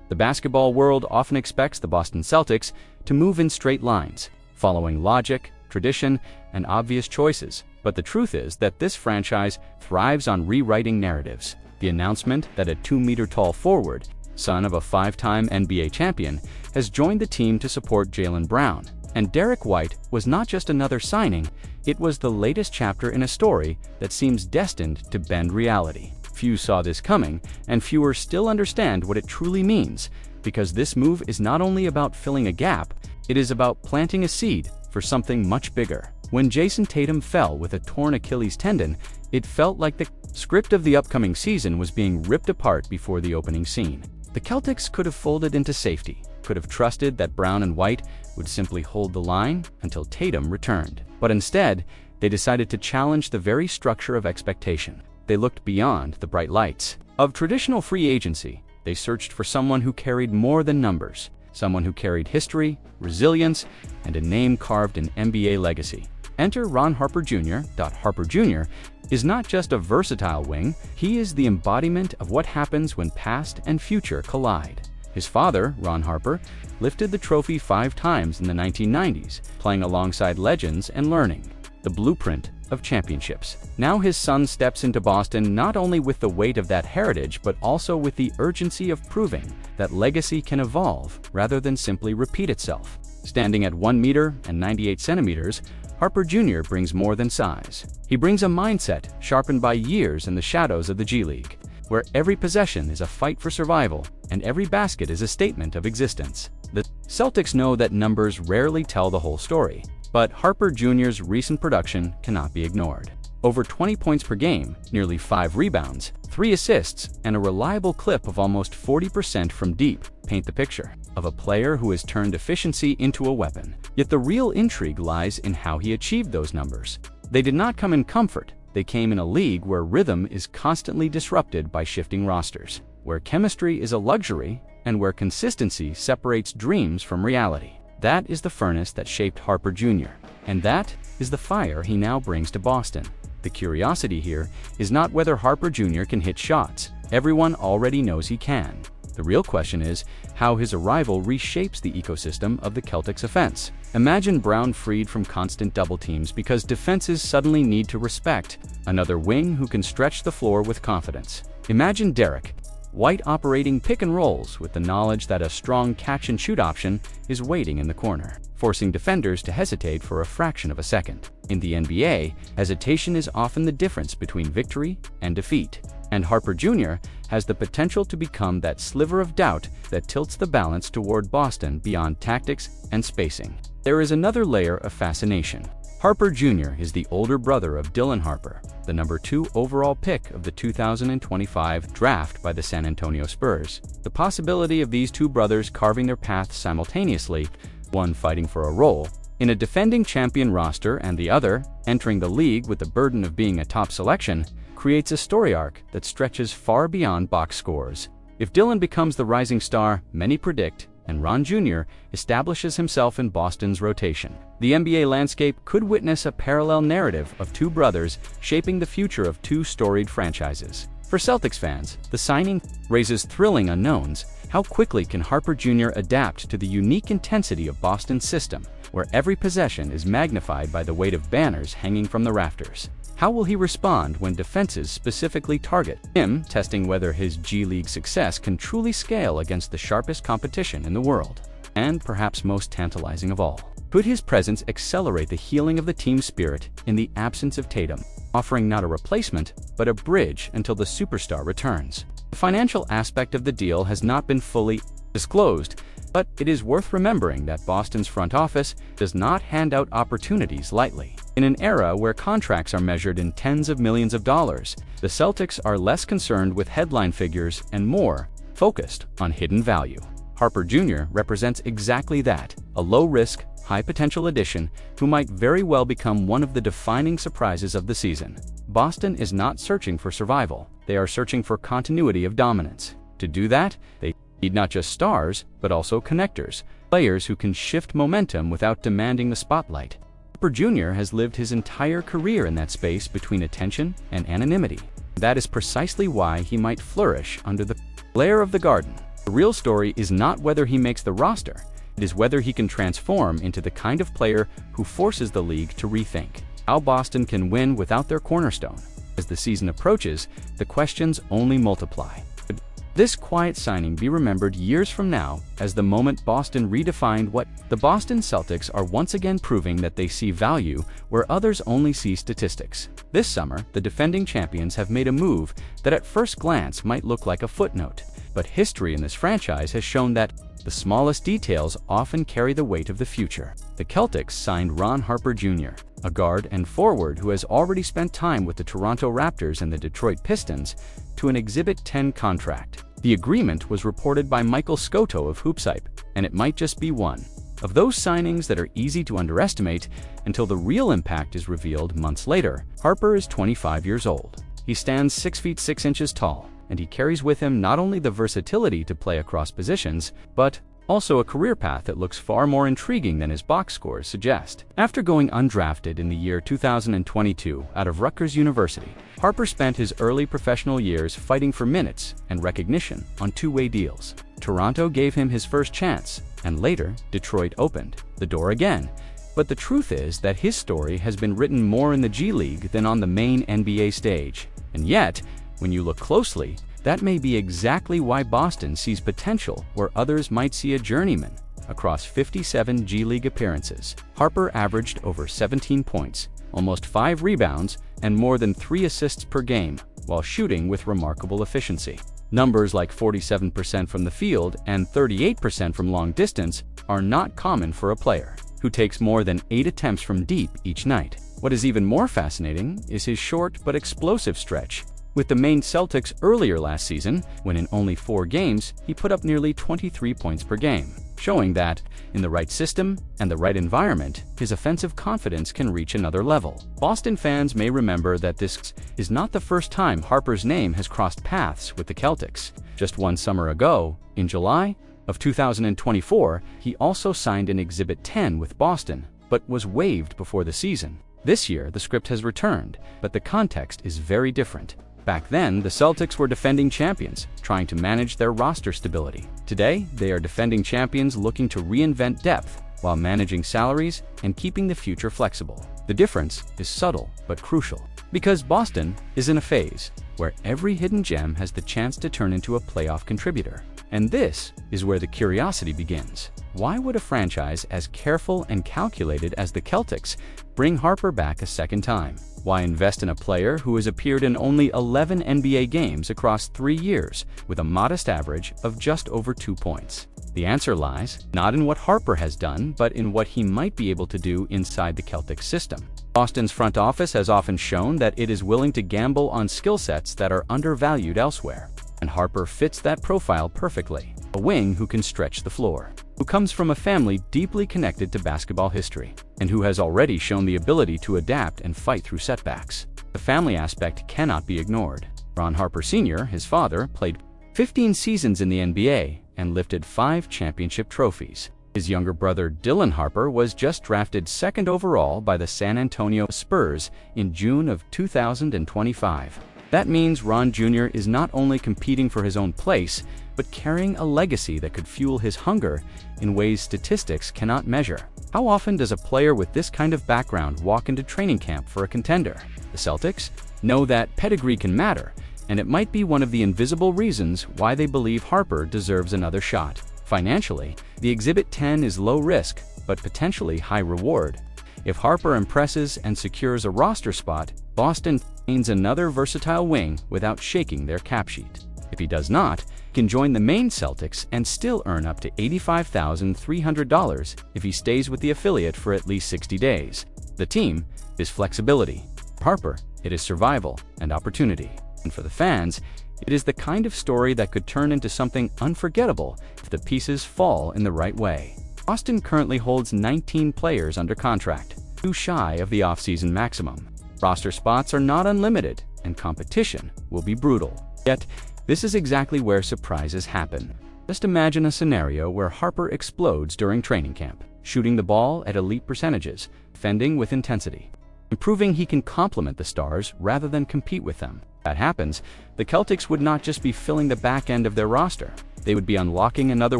The basketball world often expects the Boston Celtics to move in straight lines, following logic, tradition, and obvious choices. But the truth is that this franchise thrives on rewriting narratives. The announcement that a 2-meter-tall forward, son of a 5-time NBA champion, has joined the team to support Jaylen Brown and Derrick White was not just another signing, it was the latest chapter in a story that seems destined to bend reality. Few saw this coming, and fewer still understand what it truly means, because this move is not only about filling a gap, it is about planting a seed for something much bigger. When Jayson Tatum fell with a torn Achilles tendon, it felt like the script of the upcoming season was being ripped apart before the opening scene. The Celtics could have folded into safety, could have trusted that Brown and White would simply hold the line until Tatum returned. But instead, they decided to challenge the very structure of expectation. They looked beyond the bright lights of traditional free agency. They searched for someone who carried more than numbers, someone who carried history, resilience, and a name carved in NBA legacy. Enter Ron Harper Jr. Harper Jr. is not just a versatile wing, he is the embodiment of what happens when past and future collide. His father, Ron Harper, lifted the trophy 5 times in the 1990s, playing alongside legends and learning the blueprint of championships. Now his son steps into Boston not only with the weight of that heritage, but also with the urgency of proving that legacy can evolve rather than simply repeat itself. Standing at 1 meter and 98 centimeters, Harper Jr. brings more than size. He brings a mindset sharpened by years in the shadows of the G League, where every possession is a fight for survival and every basket is a statement of existence. The Celtics know that numbers rarely tell the whole story, but Harper Jr.'s recent production cannot be ignored. Over 20 points per game, nearly 5 rebounds, 3 assists, and a reliable clip of almost 40% from deep paint the picture of a player who has turned efficiency into a weapon. Yet the real intrigue lies in how he achieved those numbers. They did not come in comfort. They came in a league where rhythm is constantly disrupted by shifting rosters, where chemistry is a luxury, and where consistency separates dreams from reality. That is the furnace that shaped Harper Jr., and that is the fire he now brings to Boston. The curiosity here is not whether Harper Jr. can hit shots. Everyone already knows he can. The real question is how his arrival reshapes the ecosystem of the Celtics offense. Imagine Brown freed from constant double teams because defenses suddenly need to respect another wing who can stretch the floor with confidence. Imagine Derrick White operating pick and rolls with the knowledge that a strong catch-and-shoot option is waiting in the corner, forcing defenders to hesitate for a fraction of a second. In the NBA, hesitation is often the difference between victory and defeat, and Harper Jr. has the potential to become that sliver of doubt that tilts the balance toward Boston beyond tactics and spacing. There is another layer of fascination. Harper Jr. is the older brother of Dylan Harper, the number 2 overall pick of the 2025 draft by the San Antonio Spurs. The possibility of these 2 brothers carving their paths simultaneously, one fighting for a role in a defending champion roster and the other entering the league with the burden of being a top selection, creates a story arc that stretches far beyond box scores. If Dylan becomes the rising star many predict, and Ron Jr. establishes himself in Boston's rotation, the NBA landscape could witness a parallel narrative of 2 brothers shaping the future of 2 storied franchises. For Celtics fans, the signing raises thrilling unknowns. How quickly can Harper Jr. adapt to the unique intensity of Boston's system, where every possession is magnified by the weight of banners hanging from the rafters? How will he respond when defenses specifically target him, testing whether his G League success can truly scale against the sharpest competition in the world? And perhaps most tantalizing of all, could his presence accelerate the healing of the team's spirit in the absence of Tatum, offering not a replacement, but a bridge until the superstar returns? The financial aspect of the deal has not been fully disclosed, but it is worth remembering that Boston's front office does not hand out opportunities lightly. In an era where contracts are measured in tens of millions of dollars, the Celtics are less concerned with headline figures and more focused on hidden value. Harper Jr. represents exactly that, a low-risk, high-potential addition who might very well become one of the defining surprises of the season. Boston is not searching for survival, they are searching for continuity of dominance. To do that, they need not just stars, but also connectors, players who can shift momentum without demanding the spotlight. Harper Jr. has lived his entire career in that space between attention and anonymity. That is precisely why he might flourish under the glare of the Garden. The real story is not whether he makes the roster, it is whether he can transform into the kind of player who forces the league to rethink how Boston can win without their cornerstone. As the season approaches, the questions only multiply. Could this quiet signing be remembered years from now as the moment Boston redefined what? The Boston Celtics are once again proving that they see value where others only see statistics. This summer, the defending champions have made a move that at first glance might look like a footnote. But history in this franchise has shown that the smallest details often carry the weight of the future. The Celtics signed Ron Harper Jr., a guard and forward who has already spent time with the Toronto Raptors and the Detroit Pistons, to an Exhibit 10 contract. The agreement was reported by Michael Scotto of Hoopshype, and it might just be one of those signings that are easy to underestimate until the real impact is revealed months later. Harper is 25 years old. He stands 6 feet 6 inches tall, and he carries with him not only the versatility to play across positions, but also a career path that looks far more intriguing than his box scores suggest. After going undrafted in the year 2022 out of Rutgers University, Harper spent his early professional years fighting for minutes and recognition on two-way deals. Toronto gave him his first chance, and later Detroit opened the door again. But the truth is that his story has been written more in the G League than on the main NBA stage. And yet, when you look closely, that may be exactly why Boston sees potential where others might see a journeyman. Across 57 G League appearances, Harper averaged over 17 points, almost 5 rebounds, and more than 3 assists per game, while shooting with remarkable efficiency. Numbers like 47% from the field and 38% from long distance are not common for a player who takes more than 8 attempts from deep each night. What is even more fascinating is his short but explosive stretch with the Maine Celtics earlier last season, when in only 4 games, he put up nearly 23 points per game, showing that, in the right system and the right environment, his offensive confidence can reach another level. Boston fans may remember that this is not the first time Harper's name has crossed paths with the Celtics. Just one summer ago, in July of 2024, he also signed an Exhibit 10 with Boston, but was waived before the season. This year, the script has returned, but the context is very different. Back then, the Celtics were defending champions, trying to manage their roster stability. Today, they are defending champions looking to reinvent depth while managing salaries and keeping the future flexible. The difference is subtle but crucial, because Boston is in a phase where every hidden gem has the chance to turn into a playoff contributor. And this is where the curiosity begins. Why would a franchise as careful and calculated as the Celtics bring Harper back a second time? Why invest in a player who has appeared in only 11 NBA games across 3 years with a modest average of just over 2 points? The answer lies not in what Harper has done, but in what he might be able to do inside the Celtics system. Boston's front office has often shown that it is willing to gamble on skill sets that are undervalued elsewhere, and Harper fits that profile perfectly. A wing who can stretch the floor, who comes from a family deeply connected to basketball history, and who has already shown the ability to adapt and fight through setbacks. The family aspect cannot be ignored. Ron Harper Sr., his father, played 15 seasons in the NBA and lifted 5 championship trophies. His younger brother Dylan Harper was just drafted 2nd overall by the San Antonio Spurs in June of 2025. That means Ron Jr. is not only competing for his own place, but carrying a legacy that could fuel his hunger in ways statistics cannot measure. How often does a player with this kind of background walk into training camp for a contender? The Celtics know that pedigree can matter, and it might be one of the invisible reasons why they believe Harper deserves another shot. Financially, the Exhibit 10 is low risk, but potentially high reward. If Harper impresses and secures a roster spot, Boston gains another versatile wing without shaking their cap sheet. If he does not, he can join the Maine Celtics and still earn up to $85,300 if he stays with the affiliate for at least 60 days. The team is flexibility. For Harper, it is survival and opportunity. And for the fans, it is the kind of story that could turn into something unforgettable if the pieces fall in the right way. Boston currently holds 19 players under contract, 2 shy of the offseason maximum. Roster spots are not unlimited, and competition will be brutal. Yet, this is exactly where surprises happen. Just imagine a scenario where Harper explodes during training camp, shooting the ball at elite percentages, defending with intensity, and proving he can complement the stars rather than compete with them. that happens, the Celtics would not just be filling the back end of their roster, they would be unlocking another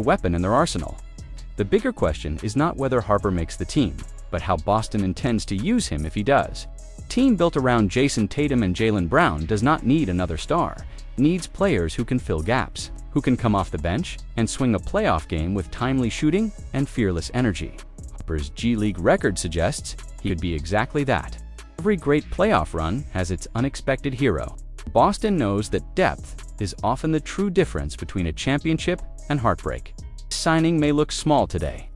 weapon in their arsenal. The bigger question is not whether Harper makes the team, but how Boston intends to use him if he does. A team built around Jayson Tatum and Jaylen Brown does not need another star. It needs players who can fill gaps, who can come off the bench and swing a playoff game with timely shooting and fearless energy. Harper's G League record suggests he could be exactly that. Every great playoff run has its unexpected hero. Boston knows that depth is often the true difference between a championship and heartbreak. This signing may look small today.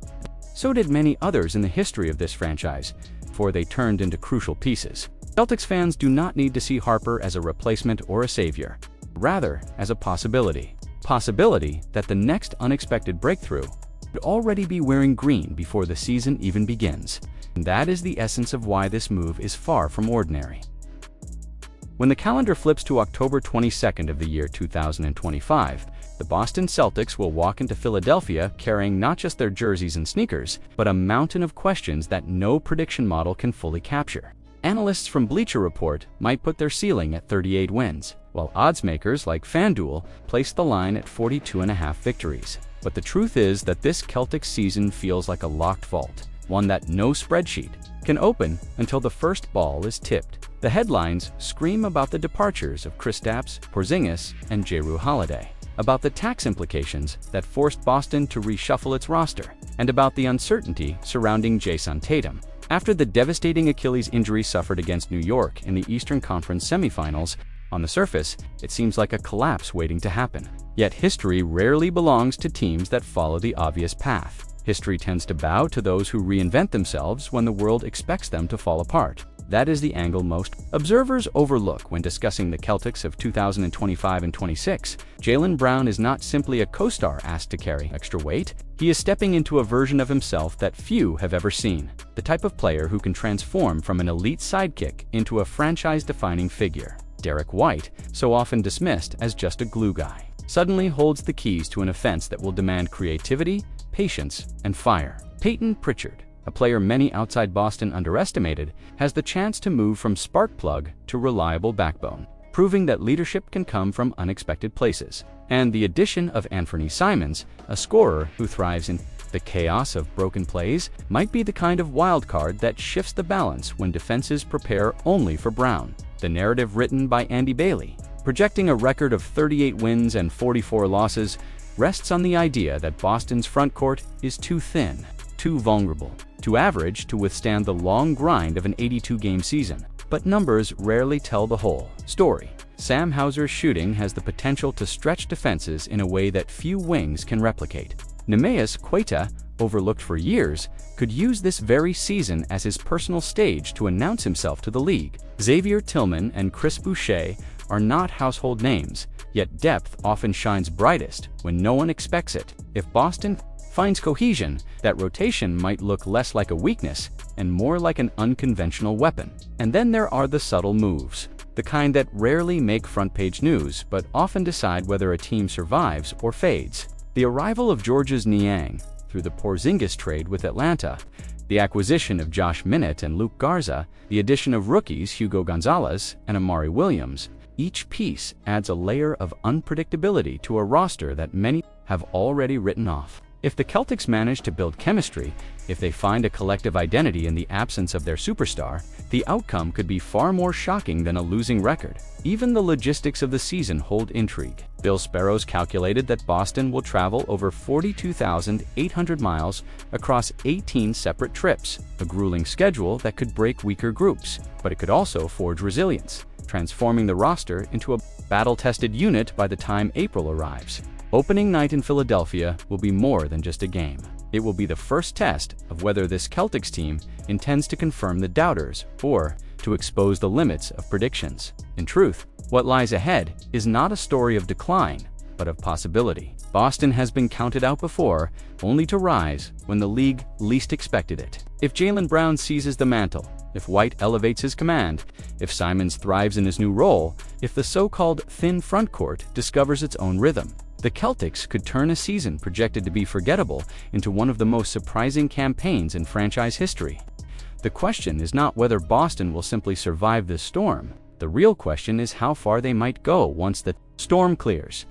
So did many others in the history of this franchise, before they turned into crucial pieces. Celtics fans do not need to see Harper as a replacement or a savior, rather as a possibility. Possibility that the next unexpected breakthrough could already be wearing green before the season even begins. And that is the essence of why this move is far from ordinary. When the calendar flips to October 22nd of the year 2025, the Boston Celtics will walk into Philadelphia carrying not just their jerseys and sneakers, but a mountain of questions that no prediction model can fully capture. Analysts from Bleacher Report might put their ceiling at 38 wins, while odds makers like FanDuel place the line at 42.5 victories. But the truth is that this Celtics season feels like a locked vault, one that no spreadsheet can open until the first ball is tipped. The headlines scream about the departures of Kristaps Porzingis and Jrue Holiday, about the tax implications that forced Boston to reshuffle its roster, and about the uncertainty surrounding Jayson Tatum. After the devastating Achilles injury suffered against New York in the Eastern Conference semifinals, on the surface, it seems like a collapse waiting to happen. Yet history rarely belongs to teams that follow the obvious path. History tends to bow to those who reinvent themselves when the world expects them to fall apart. That is the angle most observers overlook when discussing the Celtics of 2025 and 26. Jaylen Brown is not simply a co-star asked to carry extra weight. He is stepping into a version of himself that few have ever seen. The type of player who can transform from an elite sidekick into a franchise-defining figure. Derrick White, so often dismissed as just a glue guy, suddenly holds the keys to an offense that will demand creativity, patience, and fire. Peyton Pritchard, a player many outside Boston underestimated, has the chance to move from spark plug to reliable backbone, proving that leadership can come from unexpected places. And the addition of Anfernee Simons, a scorer who thrives in the chaos of broken plays, might be the kind of wild card that shifts the balance when defenses prepare only for Brown. The narrative written by Andy Bailey, projecting a record of 38 wins and 44 losses, rests on the idea that Boston's frontcourt is too thin, too vulnerable, too average to withstand the long grind of an 82-game season. But numbers rarely tell the whole story. Sam Hauser's shooting has the potential to stretch defenses in a way that few wings can replicate. Neemias Queta, overlooked for years, could use this very season as his personal stage to announce himself to the league. Xavier Tillman and Chris Boucher are not household names, yet depth often shines brightest when no one expects it. If Boston finds cohesion, that rotation might look less like a weakness and more like an unconventional weapon. And then there are the subtle moves, the kind that rarely make front-page news but often decide whether a team survives or fades. The arrival of Georges Niang through the Porzingis trade with Atlanta, the acquisition of Josh Minott and Luke Garza, the addition of rookies Hugo Gonzalez and Amari Williams, each piece adds a layer of unpredictability to a roster that many have already written off. If the Celtics manage to build chemistry, if they find a collective identity in the absence of their superstar, the outcome could be far more shocking than a losing record. Even the logistics of the season hold intrigue. Bill Sparrows calculated that Boston will travel over 42,800 miles across 18 separate trips, a grueling schedule that could break weaker groups, but it could also forge resilience, transforming the roster into a battle-tested unit by the time April arrives. Opening night in Philadelphia will be more than just a game. It will be the first test of whether this Celtics team intends to confirm the doubters or to expose the limits of predictions. In truth, what lies ahead is not a story of decline, but of possibility. Boston has been counted out before, only to rise when the league least expected it. If Jaylen Brown seizes the mantle, if White elevates his command, if Simons thrives in his new role, if the so-called thin frontcourt discovers its own rhythm, the Celtics could turn a season projected to be forgettable into one of the most surprising campaigns in franchise history. The question is not whether Boston will simply survive this storm, The real question is how far they might go once the storm clears.